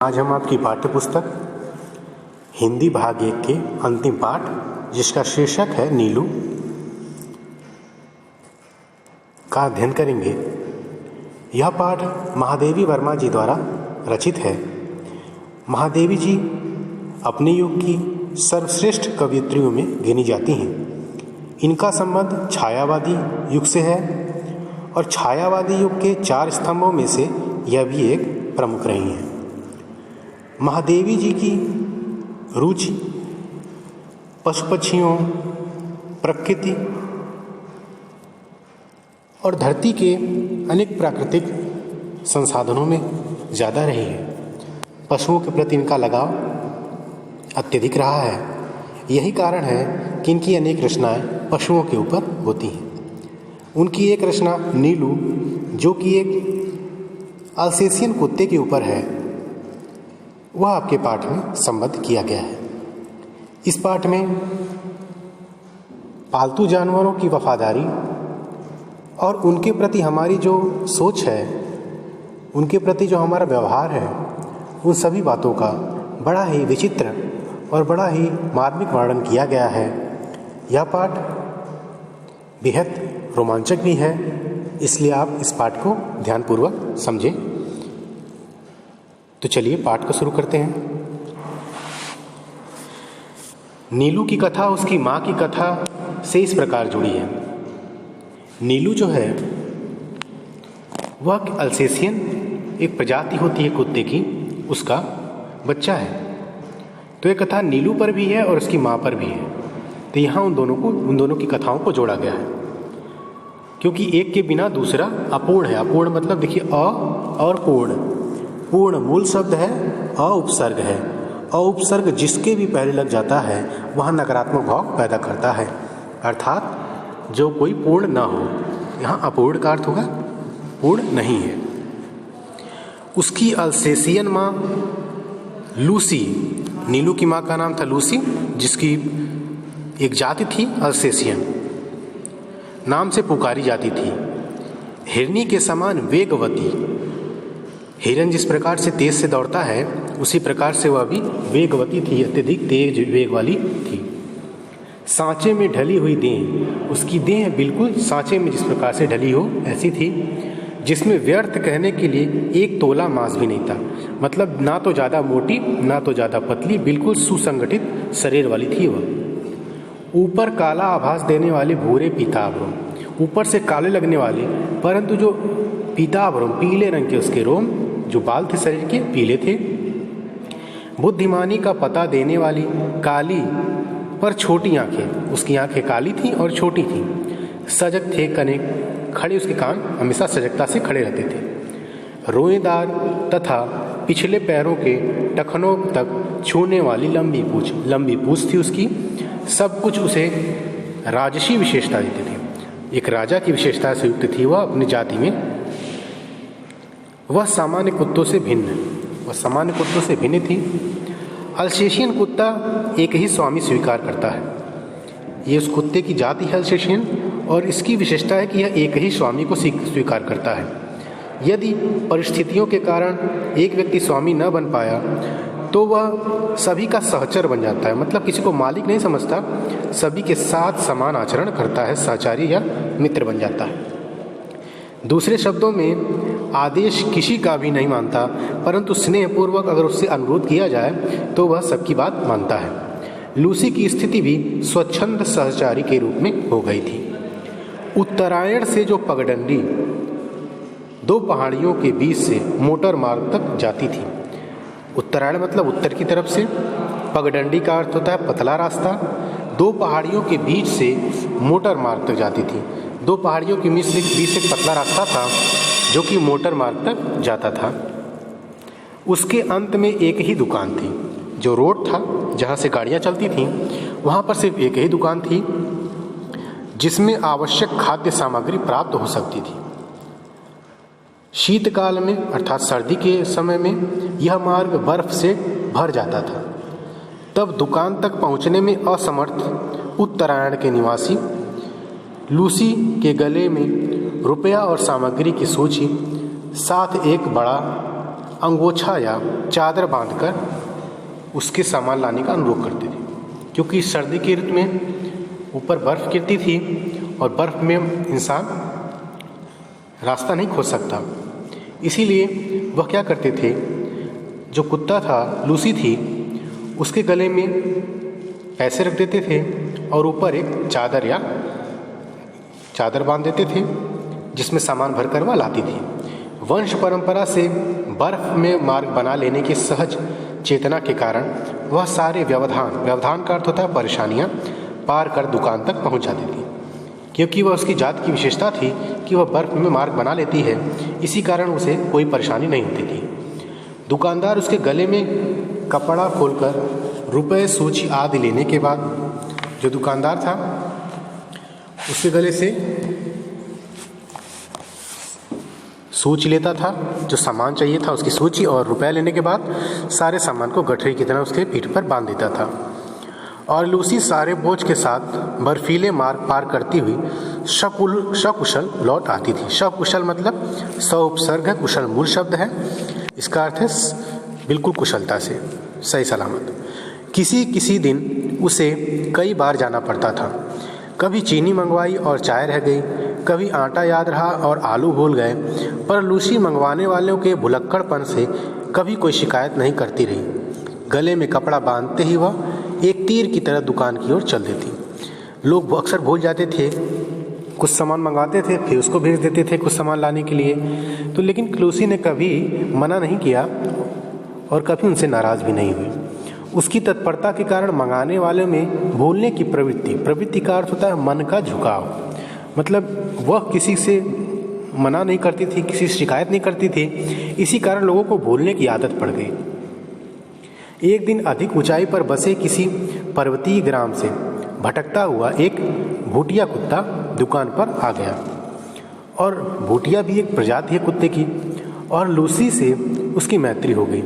आज हम आपकी पाठ्य पुस्तक हिंदी भाग 1 के अंतिम पाठ, जिसका शीर्षक है नीलू, का अध्ययन करेंगे। यह पाठ महादेवी वर्मा जी द्वारा रचित है। महादेवी जी अपने युग की सर्वश्रेष्ठ कवयित्रियों में गिनी जाती हैं। इनका संबंध छायावादी युग से है और छायावादी युग के 4 स्तंभों में से यह भी एक प्रमुख रही हैं। महादेवी जी की रुचि पशु पक्षियों, प्रकृति और धरती के अनेक प्राकृतिक संसाधनों में ज़्यादा रही है। पशुओं के प्रति इनका लगाव अत्यधिक रहा है। यही कारण है कि इनकी अनेक रचनाएं पशुओं के ऊपर होती हैं। उनकी एक रचना नीलू, जो कि एक अल्सेशियन कुत्ते के ऊपर है, वह आपके पाठ में संबद्ध किया गया है। इस पाठ में पालतू जानवरों की वफादारी और उनके प्रति हमारी जो सोच है, उनके प्रति जो हमारा व्यवहार है, उन सभी बातों का बड़ा ही विचित्र और बड़ा ही मार्मिक वर्णन किया गया है। यह पाठ बेहद रोमांचक भी है, इसलिए आप इस पाठ को ध्यानपूर्वक समझें। तो चलिए पाठ को शुरू करते हैं। नीलू की कथा उसकी माँ की कथा से इस प्रकार जुड़ी है। नीलू जो है वह अल्सेशियन एक प्रजाति होती है कुत्ते की, उसका बच्चा है। तो ये कथा नीलू पर भी है और उसकी माँ पर भी है। तो यहाँ उन दोनों की कथाओं को जोड़ा गया है, क्योंकि एक के बिना दूसरा अपूर्ण है। अपूर्ण मतलब देखिए अ और पूर्ण। पूर्ण मूल शब्द है, अ उपसर्ग है। अ उपसर्ग जिसके भी पहले लग जाता है वह नकारात्मक भाव पैदा करता है, अर्थात जो कोई पूर्ण ना हो। यहाँ अपूर्ण का अर्थ होगा पूर्ण नहीं है। उसकी अल्सेशियन माँ लूसी, नीलू की माँ का नाम था लूसी, जिसकी एक जाति थी अल्सेशियन, नाम से पुकारी जाती थी। हिरनी के समान वेगवती, हिरन जिस प्रकार से तेज से दौड़ता है उसी प्रकार से वह भी वेगवती थी, अत्यधिक तेज वेग वाली थी। सांचे में ढली हुई देह, उसकी देह बिल्कुल सांचे में जिस प्रकार से ढली हो ऐसी थी, जिसमें व्यर्थ कहने के लिए 1 तोला मांस भी नहीं था। मतलब ना तो ज़्यादा मोटी ना तो ज़्यादा पतली, बिल्कुल सुसंगठित शरीर वाली थी वह। ऊपर काला आभास देने वाले भूरे पीताम्बरों, ऊपर से काले लगने वाले परंतु जो पीताम्बरों, पीले रंग के उसके रोम, जो बाल थे शरीर के पीले थे। बुद्धिमानी का पता देने वाली काली पर छोटी आंखें, उसकी आंखें काली थीं और छोटी थीं। सजग थे कने, खड़े उसके कान हमेशा सजगता से खड़े रहते थे। रोएदार तथा पिछले पैरों के टखनों तक छूने वाली लंबी पूंछ थी उसकी। सब कुछ उसे राजसी विशेषता देते थे। एक राजा की विशेषता से युक्त थी वह अपनी जाति में। वह सामान्य कुत्तों से भिन्न थी। अल्सेशियन कुत्ता एक ही स्वामी स्वीकार करता है। ये उस कुत्ते की जाति है अल्सेशियन, और इसकी विशेषता है कि यह एक ही स्वामी को स्वीकार करता है। यदि परिस्थितियों के कारण एक व्यक्ति स्वामी न बन पाया तो वह सभी का सहचर बन जाता है। मतलब किसी को मालिक नहीं समझता, सभी के साथ समान आचरण करता है, सहचारी या मित्र बन जाता है। दूसरे शब्दों में आदेश किसी का भी नहीं मानता, परंतु स्नेहपूर्वक अगर उससे अनुरोध किया जाए तो वह सबकी बात मानता है। लूसी की स्थिति भी स्वच्छंद सहचारी के रूप में हो गई थी। उत्तरायण से जो पगडंडी 2 पहाड़ियों के बीच से मोटर मार्ग तक जाती थी। उत्तरायण मतलब उत्तर की तरफ से, पगडंडी का अर्थ होता है पतला रास्ता। 2 पहाड़ियों के बीच से मोटर मार्ग तक जाती थी। 2 पहाड़ियों के बीच एक पतला रास्ता था जो कि मोटर मार्ग तक जाता था। उसके अंत में एक ही दुकान थी। जो रोड था जहाँ से गाड़ियाँ चलती थीं, वहाँ पर सिर्फ एक ही दुकान थी जिसमें आवश्यक खाद्य सामग्री प्राप्त हो सकती थी। शीतकाल में अर्थात सर्दी के समय में यह मार्ग बर्फ से भर जाता था। तब दुकान तक पहुँचने में असमर्थ उत्तरायण के निवासी लूसी के गले में रुपया और सामग्री की सूची, साथ एक बड़ा अंगोछा या चादर बांधकर उसके सामान लाने का अनुरोध करते थे, क्योंकि सर्दी की ऋतु में ऊपर बर्फ़ गिरती थी और बर्फ़ में इंसान रास्ता नहीं खोज सकता। इसीलिए वह क्या करते थे, जो कुत्ता था, लूसी थी, उसके गले में पैसे रख देते थे और ऊपर एक चादर बांध देते थे जिसमें सामान भरकर वह लाती थी। वंश परंपरा से बर्फ में मार्ग बना लेने की सहज चेतना के कारण वह सारे व्यवधान का अर्थ होता है परेशानियां, पार कर दुकान तक पहुंच जाती थी, क्योंकि वह उसकी जात की विशेषता थी कि वह बर्फ में मार्ग बना लेती है। इसी कारण उसे कोई परेशानी नहीं होती थी। दुकानदार उसके गले में कपड़ा खोलकर रुपए, सूची आदि लेने के बाद जो दुकानदार था उसके गले से सूची लेता था, जो सामान चाहिए था उसकी सूची, और रुपए लेने के बाद सारे सामान को गठरी की तरह उसके पीठ पर बांध देता था। और लूसी सारे बोझ के साथ बर्फीले मार्ग पार करती हुई सकुशल लौट आती थी। सकुशल मतलब उपसर्ग है, कुशल मूल शब्द है, इसका अर्थ है बिल्कुल कुशलता से, सही सलामत। किसी दिन उसे कई बार जाना पड़ता था। कभी चीनी मंगवाई और चाय रह गई, कभी आटा याद रहा और आलू भूल गए, पर लूसी मंगवाने वालों के भुलक्कड़पन से कभी कोई शिकायत नहीं करती रही। गले में कपड़ा बांधते ही वह एक तीर की तरह दुकान की ओर चल देती। लोग अक्सर भूल जाते थे, कुछ सामान मंगाते थे फिर उसको भेज देते थे कुछ सामान लाने के लिए, तो लेकिन लूसी ने कभी मना नहीं किया और कभी उनसे नाराज़ भी नहीं हुई। उसकी तत्परता के कारण मंगाने वालों में भूलने की प्रवृत्ति का अर्थ होता है मन का झुकाव, मतलब वह किसी से मना नहीं करती थी, किसी से शिकायत नहीं करती थी, इसी कारण लोगों को भूलने की आदत पड़ गई। एक दिन अधिक ऊंचाई पर बसे किसी पर्वतीय ग्राम से भटकता हुआ एक भूटिया कुत्ता दुकान पर आ गया, और भूटिया भी एक प्रजाति है कुत्ते की, और लूसी से उसकी मैत्री हो गई।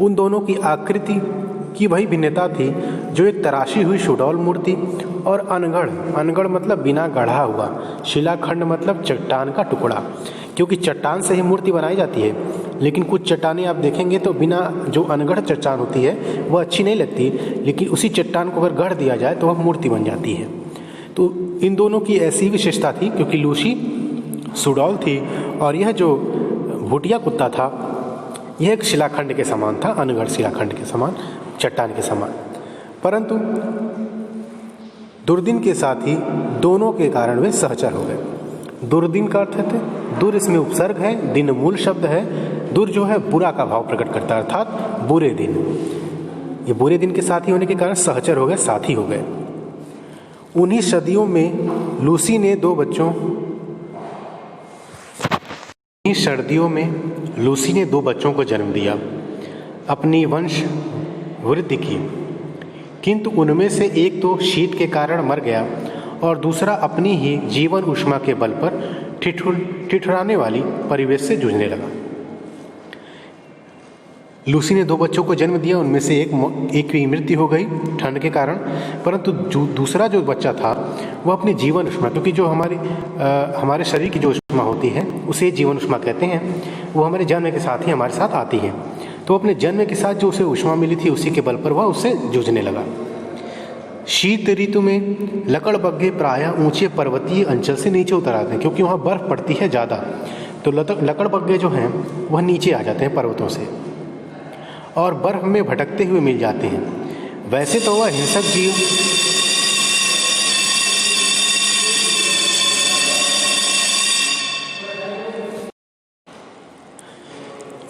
उन दोनों की आकृति की वही भिन्नता थी जो एक तराशी हुई सुडौल मूर्ति और अनगढ़ मतलब बिना गढ़ा हुआ, शिलाखंड मतलब चट्टान का टुकड़ा, क्योंकि चट्टान से ही मूर्ति बनाई जाती है। लेकिन कुछ चट्टानें आप देखेंगे तो बिना, जो अनगढ़ चट्टान होती है वह अच्छी नहीं लगती, लेकिन उसी चट्टान को अगर गढ़ दिया जाए तो वह मूर्ति बन जाती है। तो इन दोनों की ऐसी विशेषता थी, क्योंकि लूसी सुडौल थी और यह जो भूटिया कुत्ता था यह एक शिलाखंड के समान था, अनगढ़ शिलाखंड के समान, चट्टान के समान। परंतु दुर्दिन के साथ ही दोनों के कारण वे सहचर हो गए। दुर्दिन का अर्थ है, दुर इसमें उपसर्ग है, दिन मूल शब्द है। दुर जो है बुरा का भाव प्रकट करता है, अर्थात बुरे दिन। ये बुरे दिन के साथी होने के कारण सहचर हो गए, साथी हो गए। उन्हीं सदियों में लूसी ने दो बच्चों को जन्म दिया, अपनी वंश वृद्धि की, किंतु उनमें से एक तो शीत के कारण मर गया और दूसरा अपनी ही जीवन ऊष्मा के बल पर ठिठुराने वाली परिवेश से जूझने लगा। लूसी ने दो बच्चों को जन्म दिया, उनमें से एक की मृत्यु हो गई ठंड के कारण, परंतु दूसरा जो बच्चा था वह अपनी जीवन ऊष्मा, क्योंकि जो हमारे शरीर की जो ऊष्मा होती है उसे जीवन ऊष्मा कहते हैं, वो हमारे जन्म के साथ ही हमारे साथ आती है। तो अपने जन्म के साथ जो उसे ऊष्मा मिली थी उसी के बल पर वह उससे जूझने लगा। शीत ऋतु में लकड़बग्घे प्रायः ऊंचे पर्वतीय अंचल से नीचे उतर आते हैं, क्योंकि वहाँ बर्फ पड़ती है ज़्यादा, तो लकड़बग्घे जो हैं वह नीचे आ जाते हैं पर्वतों से और बर्फ में भटकते हुए मिल जाते हैं। वैसे तो वह हिंसक जीव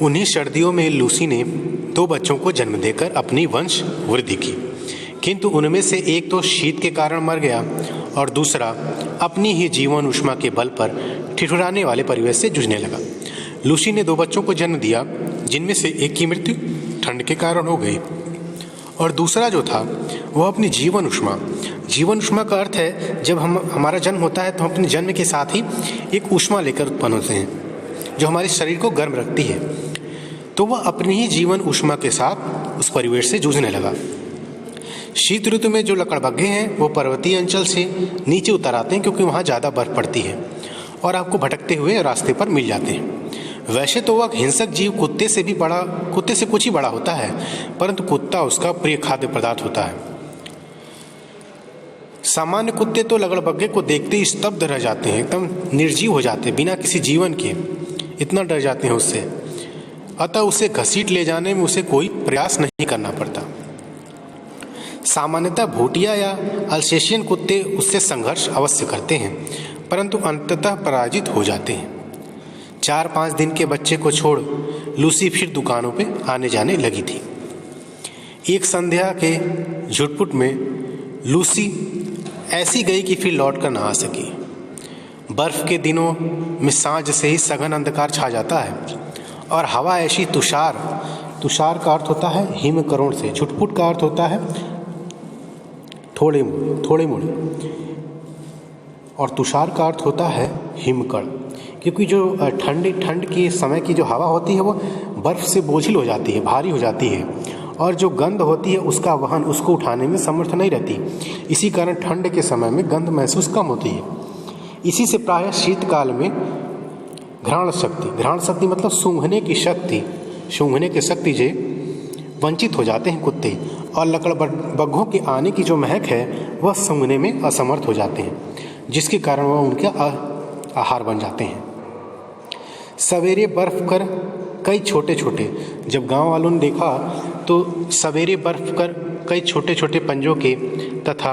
उन्हीं सर्दियों में लूसी ने दो बच्चों को जन्म देकर अपनी वंश वृद्धि की, किंतु उनमें से एक तो शीत के कारण मर गया और दूसरा अपनी ही जीवन ऊष्मा के बल पर ठिठुराने वाले परिवेश से जूझने लगा। लूसी ने दो बच्चों को जन्म दिया, जिनमें से एक की मृत्यु ठंड के कारण हो गई और दूसरा जो था वह अपनी जीवन ऊष्मा का अर्थ है जब हमारा जन्म होता है तो हम अपने जन्म के साथ ही एक ऊष्मा लेकर उत्पन्न होते हैं जो हमारे शरीर को गर्म रखती है, तो वह अपनी ही जीवन ऊष्मा के साथ उस परिवेश से जूझने लगा। शीत ऋतु में जो लकड़बग्घे हैं वो पर्वतीय अंचल से नीचे उतर आते हैं, क्योंकि वहाँ ज़्यादा बर्फ पड़ती है और आपको भटकते हुए रास्ते पर मिल जाते हैं। वैसे तो वह हिंसक जीव कुत्ते से कुछ ही बड़ा होता है, परंतु कुत्ता उसका प्रिय खाद्य पदार्थ होता है। सामान्य कुत्ते तो लगड़बग्गे को देखते ही स्तब्ध रह जाते हैं, एकदम निर्जीव हो जाते हैं, बिना किसी जीवन के, इतना डर जाते हैं उससे। अतः उसे घसीट ले जाने में उसे कोई प्रयास नहीं करना पड़ता। सामान्यतः भूटिया या अल्सेशियन कुत्ते उससे संघर्ष अवश्य करते हैं, परंतु अंततः पराजित हो जाते हैं। 4-5 दिन के बच्चे को छोड़ लूसी फिर दुकानों पे आने जाने लगी थी। एक संध्या के झुटपुट में लूसी ऐसी गई कि फिर लौट कर ना आ सकी। बर्फ के दिनों में सांझ से ही सघन अंधकार छा जाता है और हवा ऐसी तुषार का अर्थ होता है हिमकरोड़ से, झुटपुट का अर्थ होता है थोड़े मोड़े, और तुषार का अर्थ होता है हिमकड़। क्योंकि जो ठंड के समय की जो हवा होती है वो बर्फ़ से बोझिल हो जाती है, भारी हो जाती है, और जो गंध होती है उसका वहन उसको उठाने में समर्थ नहीं रहती। इसी कारण ठंड के समय में गंध महसूस कम होती है। इसी से प्रायः शीतकाल में घ्राण शक्ति मतलब सूंघने की शक्ति से वंचित हो जाते हैं कुत्ते, और लकड़बग्घों के आने की जो महक है वह सूंघने में असमर्थ हो जाते हैं, जिसके कारण वह उनके आहार बन जाते हैं। सवेरे बर्फ कर कई छोटे जब गांव वालों ने देखा तो सवेरे बर्फ कर कई छोटे पंजों के तथा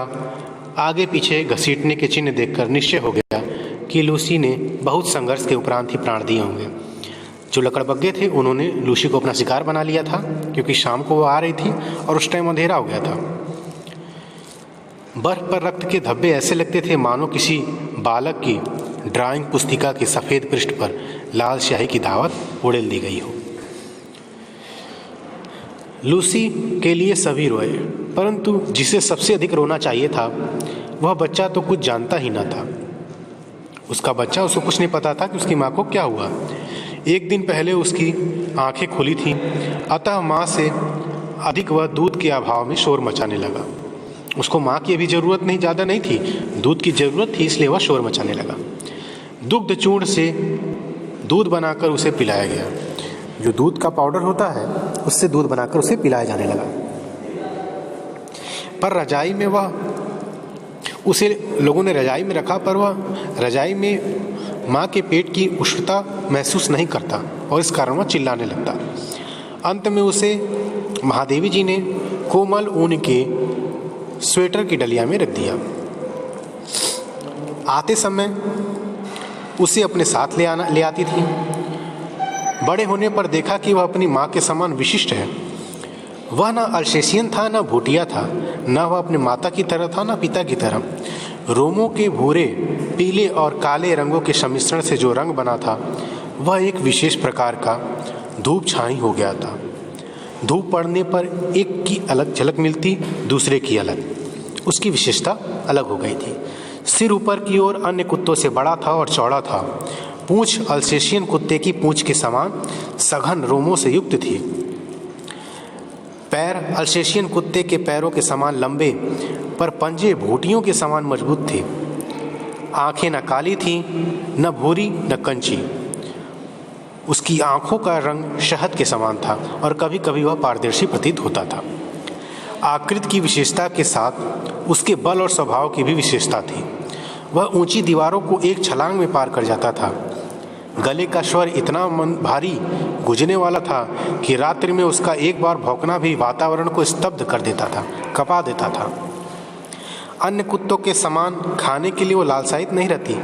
आगे पीछे घसीटने के चिन्ह देखकर निश्चय हो गया कि लूसी ने बहुत संघर्ष के उपरांत ही प्राण दिए होंगे। जो लकड़बग्गे थे उन्होंने लूसी को अपना शिकार बना लिया था, क्योंकि शाम को वो आ रही थी और उस टाइम अंधेरा हो गया था। बर्फ पर रक्त के धब्बे ऐसे लगते थे मानो किसी बालक की ड्राइंग पुस्तिका के सफ़ेद पृष्ठ पर लाल स्याही की दावत उड़ेल दी गई हो। लूसी के लिए सभी रोए, परंतु जिसे सबसे अधिक रोना चाहिए था वह बच्चा तो कुछ जानता ही न था। उसको कुछ नहीं पता था कि उसकी माँ को क्या हुआ। एक दिन पहले उसकी आंखें खुली थीं, अतः माँ से अधिक वह दूध के अभाव में शोर मचाने लगा। उसको माँ की अभी ज़रूरत ज़्यादा नहीं थी, दूध की ज़रूरत थी, इसलिए वह शोर मचाने लगा। दुग्ध चूर्ण से दूध बनाकर उसे पिलाया गया। जो दूध का पाउडर होता है उससे दूध बनाकर उसे पिलाया जाने लगा। पर रजाई में उसे लोगों ने रजाई में रखा, पर वह रजाई में माँ के पेट की उष्णता महसूस नहीं करता और इस कारण वह चिल्लाने लगता। अंत में उसे महादेवी जी ने कोमल ऊन के स्वेटर की डलिया में रख दिया। आते समय उसे अपने साथ ले आती थी। बड़े होने पर देखा कि वह अपनी माँ के समान विशिष्ट है। वह न अल्सेशियन था न भूटिया था, न वह अपने माता की तरह था न पिता की तरह। रोमों के भूरे, पीले और काले रंगों के सम्मिश्रण से जो रंग बना था वह एक विशेष प्रकार का धूप छाई हो गया था। धूप पड़ने पर एक की अलग झलक मिलती, दूसरे की अलग, उसकी विशेषता अलग हो गई थी। सिर ऊपर की ओर अन्य कुत्तों से बड़ा था और चौड़ा था। पूंछ अल्सेशियन कुत्ते की पूंछ के समान सघन रोमों से युक्त थी। पैर अल्सेशियन कुत्ते के पैरों के समान लंबे, पर पंजे भूटियों के समान मजबूत थे। आंखें न काली थीं, न भूरी, न कंची। उसकी आंखों का रंग शहद के समान था और कभी कभी वह पारदर्शी प्रतीत होता था। आकृति की विशेषता के साथ उसके बल और स्वभाव की भी विशेषता थी। वह ऊंची दीवारों को एक छलांग में पार कर जाता था। गले का स्वर इतना भारी गुजरने वाला था कि रात्रि में उसका एक बार भौंकना भी वातावरण को स्तब्ध कर देता था, कपा देता था। अन्य कुत्तों के समान खाने के लिए वो लालसायित नहीं रहती,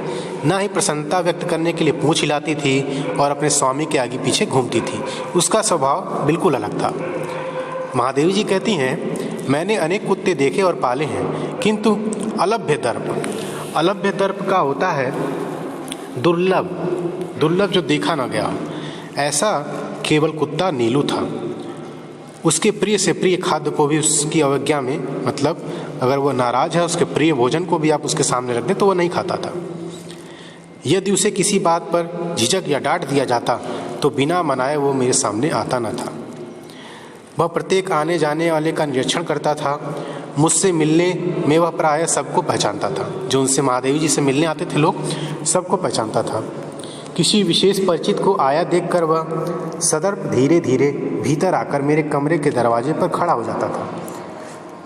न ही प्रसन्नता व्यक्त करने के लिए पूंछ हिलाती थी और अपने स्वामी के आगे पीछे घूमती थी। उसका स्वभाव बिल्कुल अलग था। महादेवी जी कहती हैं, मैंने अनेक कुत्ते देखे और पाले हैं, किंतु अलभ्य दर्प का होता है दुर्लभ जो देखा ना गया हो। ऐसा केवल कुत्ता नीलू था। उसके प्रिय से प्रिय खाद्य को भी उसकी अवज्ञा में, मतलब अगर वह नाराज है उसके प्रिय भोजन को भी आप उसके सामने रख दें तो वह नहीं खाता था। यदि उसे किसी बात पर झिझक या डांट दिया जाता तो बिना मनाए वो मेरे सामने आता न था। वह प्रत्येक आने जाने वाले का निरीक्षण करता था। मुझसे मिलने में वह प्रायः सबको पहचानता था। जो उनसे महादेवी जी से मिलने आते थे लोग सबको पहचानता था। किसी विशेष परिचित को आया देखकर वह सदर्प धीरे धीरे भीतर आकर मेरे कमरे के दरवाजे पर खड़ा हो जाता था।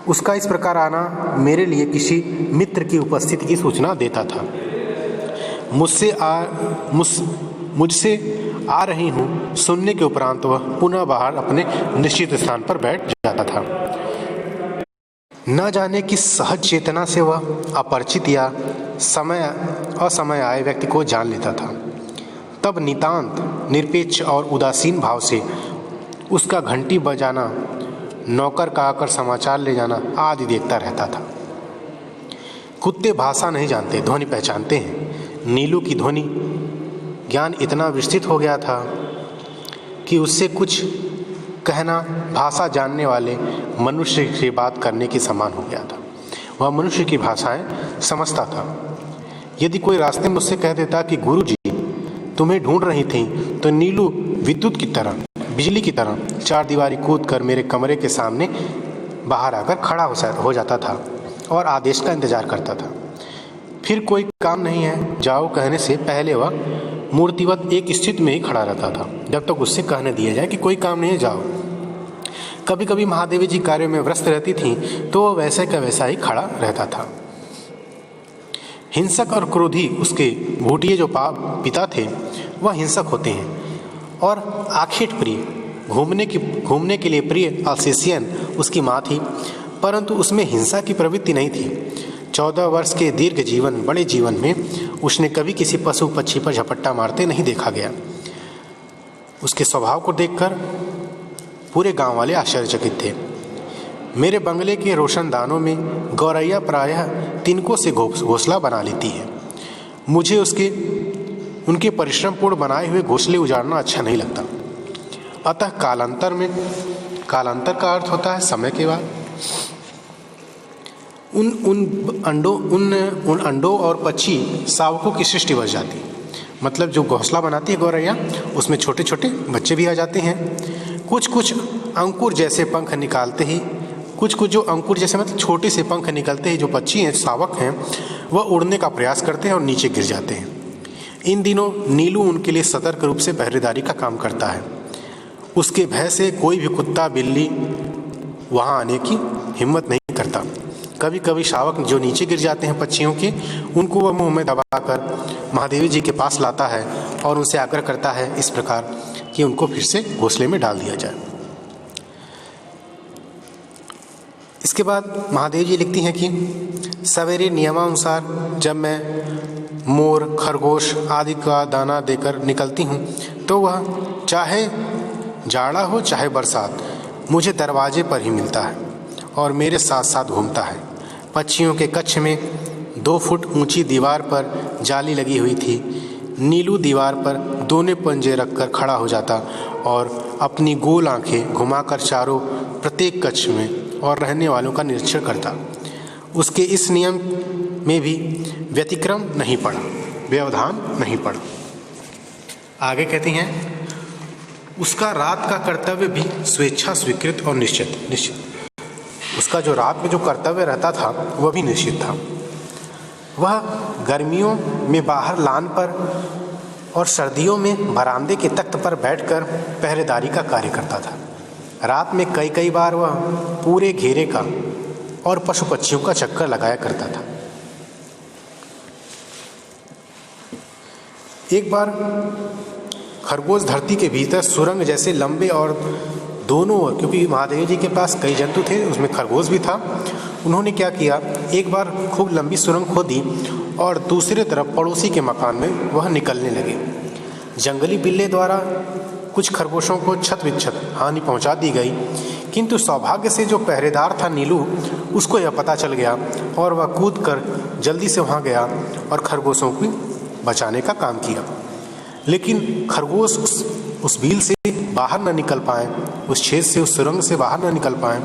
उसका इस प्रकार आना मेरे लिए किसी मित्र की उपस्थिति की सूचना देता था। मुझसे आ रही हूँ सुनने के उपरांत वह पुनः बाहर अपने निश्चित स्थान पर बैठ जाता था। न जाने किस सहज चेतना से वह अपरिचित या असमय आए व्यक्ति को जान लेता था। तब नितांत निरपेक्ष और उदासीन भाव से उसका घंटी बजाना, नौकर का आकर समाचार ले जाना आदि देखता रहता था। कुत्ते भाषा नहीं जानते, ध्वनि पहचानते हैं। नीलू की ध्वनि ज्ञान इतना विस्तृत हो गया था कि उससे कुछ कहना भाषा जानने वाले मनुष्य से बात करने के समान हो गया था। वह मनुष्य की भाषाएं समझता था। यदि कोई रास्ते में उससे कह देता कि गुरुजी तुम्हें ढूंढ रही थी, तो नीलू विद्युत की तरह, बिजली की तरह चार दीवारी कूद कर मेरे कमरे के सामने बाहर आकर खड़ा हो जाता था और आदेश का इंतजार करता था। फिर कोई काम नहीं है जाओ कहने से पहले वह मूर्तिवत एक स्थिति में ही खड़ा रहता था जब तक उससे कहने दिया जाए कि कोई काम नहीं है जाओ। कभी कभी महादेवी जी कार्यों में व्यस्त रहती थीं तो वह वैसे का वैसा ही खड़ा रहता था। हिंसक और क्रोधी उसके भूटिये जो पिता थे वह हिंसक होते हैं और आखेट प्रिय, घूमने के लिए प्रिय अल्सेशियन उसकी माँ थी, परंतु उसमें हिंसा की प्रवृत्ति नहीं थी। 14 वर्ष के दीर्घ जीवन, बड़े जीवन में उसने कभी किसी पशु पक्षी पर झपट्टा मारते नहीं देखा गया। उसके स्वभाव को देखकर पूरे गांव वाले आश्चर्यचकित थे। मेरे बंगले के रोशनदानों में गौरैया प्रायः तिनकों से घोंसला बना लेती है। मुझे उनके परिश्रमपूर्ण बनाए हुए घोंसले उजाड़ना अच्छा नहीं लगता। अतः कालांतर का अर्थ होता है समय के बाद। उन अंडों और पक्षी शावकों की सृष्टि बच जाती। मतलब जो घोंसला बनाती है गौरैया, उसमें छोटे छोटे बच्चे भी आ जाते हैं। कुछ अंकुर जैसे पंख निकालते ही, कुछ जो अंकुर जैसे मतलब छोटे से पंख निकलते ही जो पक्षी हैं, शावक हैं, वह उड़ने का प्रयास करते हैं और नीचे गिर जाते हैं। इन दिनों नीलू उनके लिए सतर्क रूप से पहरेदारी का काम करता है। उसके भय से कोई भी कुत्ता बिल्ली वहाँ आने की हिम्मत नहीं करता। कभी कभी शावक जो नीचे गिर जाते हैं पक्षियों के, उनको वह मुंह में दबाकर महादेवी जी के पास लाता है और उनसे आग्रह करता है इस प्रकार कि उनको फिर से घोंसले में डाल दिया जाए। इसके बाद महादेवी जी लिखती हैं कि सवेरे नियमानुसार जब मैं मोर, खरगोश आदि का दाना देकर निकलती हूँ तो वह चाहे जाड़ा हो चाहे बरसात मुझे दरवाजे पर ही मिलता है और मेरे साथ साथ घूमता है। पक्षियों के कक्ष में 2 फुट ऊंची दीवार पर जाली लगी हुई थी। नीलू दीवार पर दोनों पंजे रखकर खड़ा हो जाता और अपनी गोल आंखें घुमाकर चारों प्रत्येक कक्ष में और रहने वालों का निरीक्षण करता। उसके इस नियम में भी व्यतिक्रम नहीं पड़ा, व्यवधान नहीं पड़ा। आगे कहती हैं, उसका रात का कर्तव्य भी स्वेच्छा स्वीकृत और निश्चित। उसका जो रात में जो कर्तव्य रहता था वह भी निश्चित था। वह गर्मियों में बाहर लान पर और सर्दियों में बरामदे के तख्त पर बैठकर पहरेदारी का कार्य करता था। रात में कई बार वह पूरे घेरे का और पशु पक्षियों का चक्कर लगाया करता था। एक बार खरगोश धरती के भीतर सुरंग जैसे लंबे और दोनों ओर, क्योंकि महादेव जी के पास कई जंतु थे, उसमें खरगोश भी था, उन्होंने क्या किया, एक बार खूब लंबी सुरंग खोदी और दूसरे तरफ पड़ोसी के मकान में वह निकलने लगे। जंगली बिल्ले द्वारा कुछ खरगोशों को छत विच्छत हानि पहुंचा दी गई, किंतु सौभाग्य से जो पहरेदार था नीलू, उसको यह पता चल गया और वह कूद कर जल्दी से वहाँ गया और खरगोशों को बचाने का काम किया। लेकिन खरगोश उस बिल से बाहर न निकल पाए, उस छेद से, उस सुरंग से बाहर न निकल पाए,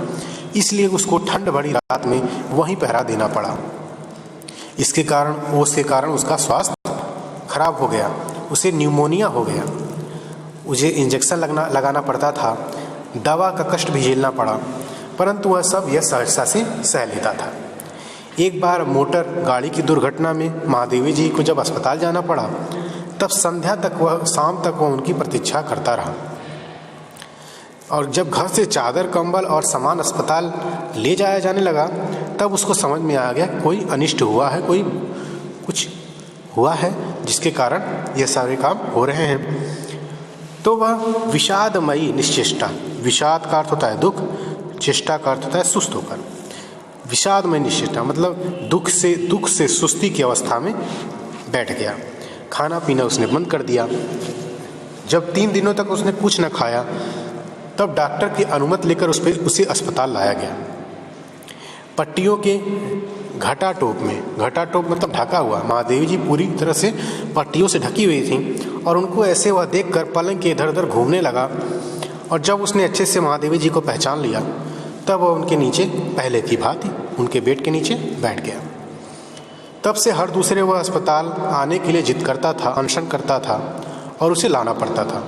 इसलिए उसको ठंड भरी रात में वहीं पहरा देना पड़ा। उसके कारण उसका स्वास्थ्य खराब हो गया, उसे न्यूमोनिया हो गया। उसे इंजेक्शन लगाना पड़ता था, दवा का कष्ट भी झेलना पड़ा, परंतु वह सब यह सहजता से सह लेता था। एक बार मोटर गाड़ी की दुर्घटना में महादेवी जी को जब अस्पताल जाना पड़ा तब संध्या तक वह, शाम तक वह उनकी प्रतीक्षा करता रहा। और जब घर से चादर, कंबल और सामान अस्पताल ले जाया जाने लगा, तब उसको समझ में आ गया कोई अनिष्ट हुआ है, कोई कुछ हुआ है जिसके कारण ये सारे काम हो रहे हैं। तो वह विषादमयी निश्चेष्टा, विषाद का अर्थ होता है दुख, चेष्टा का अर्थ होता है सुस्त होकर। विषादमय निश्चेष्टा मतलब दुख से सुस्ती की अवस्था में बैठ गया। खाना पीना उसने बंद कर दिया। जब 3 दिनों तक उसने कुछ न खाया, तब डॉक्टर की अनुमति लेकर उसे अस्पताल लाया गया। पट्टियों के घटाटोप में, घटाटोप मतलब ढका हुआ, महादेवी जी पूरी तरह से पट्टियों से ढकी हुई थी और उनको ऐसे वह देखकर पलंग के इधर उधर घूमने लगा। और जब उसने अच्छे से महादेवी जी को पहचान लिया, तब वह उनके नीचे पहले की भांति उनके बेड के नीचे बैठ गया। तब से हर दूसरे वह अस्पताल आने के लिए जिद करता था, अनशन करता था और उसे लाना पड़ता था।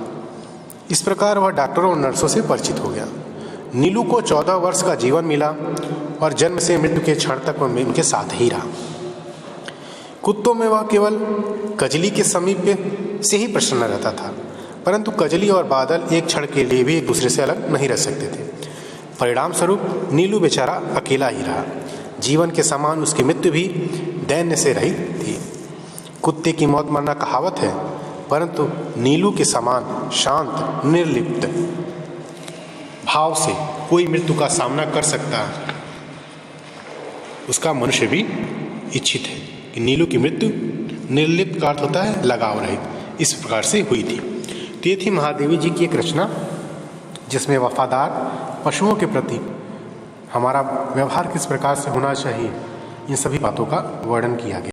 इस प्रकार वह डॉक्टरों और नर्सों से परिचित हो गया। नीलू को 14 वर्ष का जीवन मिला और जन्म से मृत्यु के क्षण तक वह उनके साथ ही रहा। कुत्तों में वह केवल कजली के समीप से ही प्रसन्न रहता था, परंतु कजली और बादल एक क्षण के लिए भी एक दूसरे से अलग नहीं रह सकते थे। परिणाम स्वरूप नीलू बेचारा अकेला ही रहा। जीवन के समान उसकी मृत्यु भी दैन्य से रही थी। कुत्ते की मौत मरना कहावत है, परंतु नीलू के समान शांत, निर्लिप्त भाव से कोई मृत्यु का सामना कर सकता है, उसका मनुष्य भी इच्छित है कि नीलू की मृत्यु निर्लिप्त का अर्थ होता है लगाव रहित, इस प्रकार से हुई थी। तो ये थी महादेवी जी की एक रचना जिसमें वफादार पशुओं के प्रति हमारा व्यवहार किस प्रकार से होना चाहिए, इन सभी बातों का वर्णन किया गया।